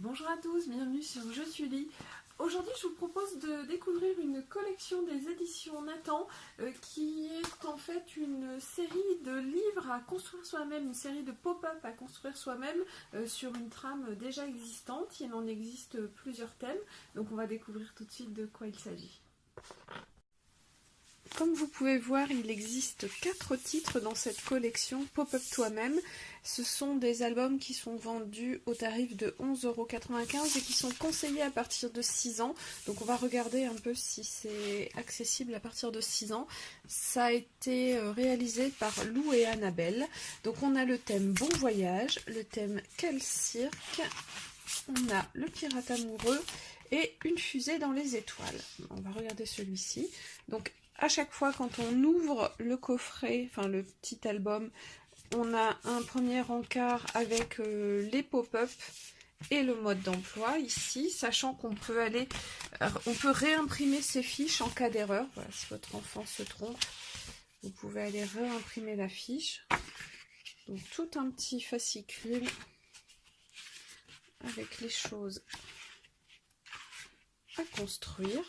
Bonjour à tous, bienvenue sur Je suis Lis. Aujourd'hui, je vous propose de découvrir une collection des éditions Nathan qui est en fait une série de livres à construire soi-même, une série de pop-up à construire soi-même sur une trame déjà existante. Il en existe plusieurs thèmes, donc on va découvrir tout de suite de quoi il s'agit. Comme vous pouvez voir, il existe 4 titres dans cette collection Pop-up toi-même. Ce sont des albums qui sont vendus au tarif de 11,95 € et qui sont conseillés à partir de 6 ans. Donc on va regarder un peu si c'est accessible à partir de 6 ans. Ça a été réalisé par Lou et Annabelle. Donc on a le thème Bon Voyage, le thème Quel cirque, on a le pirate amoureux et une fusée dans les étoiles. On va regarder celui-ci. Donc à chaque fois quand on ouvre le coffret, enfin le petit album, on a un premier encart avec les pop-up et le mode d'emploi ici, sachant qu'on peut réimprimer ces fiches en cas d'erreur. Voilà, si votre enfant se trompe, vous pouvez aller réimprimer la fiche. Donc tout un petit fascicule avec les choses à construire.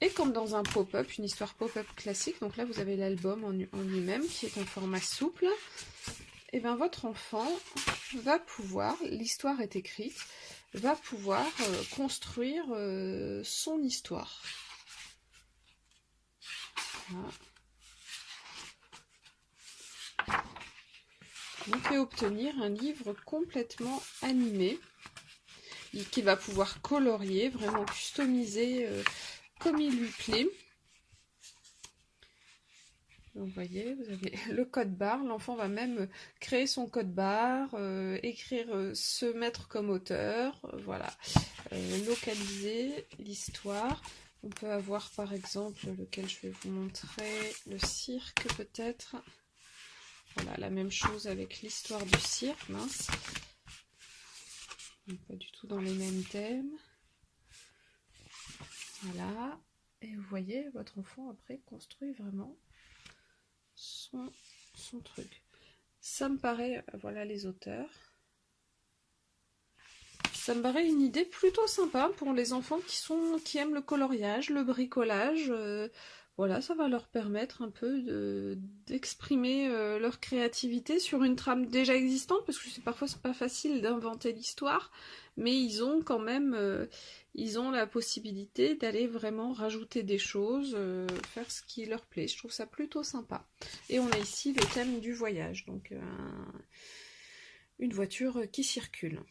Et comme dans un pop-up, une histoire pop-up classique, donc là vous avez l'album en lui-même qui est en format souple, et bien votre enfant va pouvoir, l'histoire est écrite, va pouvoir construire son histoire. Voilà. Donc et obtenir un livre complètement animé, qu'il va pouvoir colorier, vraiment customiser comme il lui plaît. Donc, vous voyez, vous avez le code barre. L'enfant va même créer son code barre, écrire, se mettre comme auteur, voilà, localiser l'histoire. On peut avoir par exemple, lequel je vais vous montrer, le cirque peut-être. Voilà, la même chose avec l'histoire du cirque, mince. Donc, pas du tout dans les mêmes thèmes. Voilà, et vous voyez, votre enfant après construit vraiment son truc. Ça me paraît, voilà les auteurs. Ça me paraît une idée plutôt sympa pour les enfants qui aiment le coloriage, le bricolage. Voilà, ça va leur permettre un peu d'exprimer leur créativité sur une trame déjà existante, parce que parfois c'est pas facile d'inventer l'histoire, mais ils ont quand même ils ont la possibilité d'aller vraiment rajouter des choses, faire ce qui leur plaît. Je trouve ça plutôt sympa. Et on a ici le thème du voyage, donc une voiture qui circule.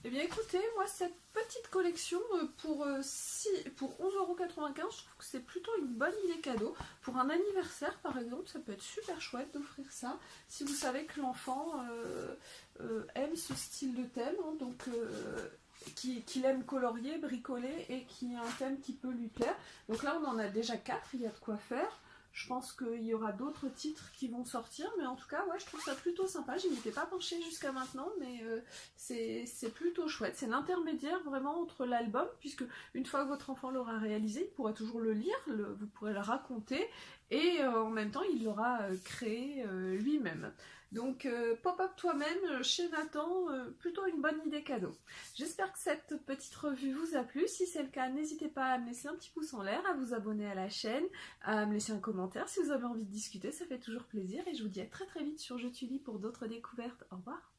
Eh bien écoutez, moi cette petite collection pour 11,95 €, je trouve que c'est plutôt une bonne idée cadeau. Pour un anniversaire par exemple, ça peut être super chouette d'offrir ça. Si vous savez que l'enfant aime ce style de thème, hein, donc qu'il aime colorier, bricoler et qui a un thème qui peut lui plaire. Donc là on en a déjà 4, il y a de quoi faire. Je pense qu'il y aura d'autres titres qui vont sortir, mais en tout cas, ouais, je trouve ça plutôt sympa. Je n'y étais pas penchée jusqu'à maintenant, mais c'est plutôt chouette. C'est l'intermédiaire vraiment entre l'album, puisque une fois que votre enfant l'aura réalisé, il pourra toujours le lire, vous pourrez le raconter, et en même temps, il l'aura créé lui-même. Donc, Pop-up toi-même chez Nathan, plutôt une bonne idée cadeau. J'espère que cette petite revue vous a plu. Si c'est le cas, n'hésitez pas à me laisser un petit pouce en l'air, à vous abonner à la chaîne, à me laisser un commentaire si vous avez envie de discuter, ça fait toujours plaisir. Et je vous dis à très très vite sur Je suis Lis pour d'autres découvertes. Au revoir.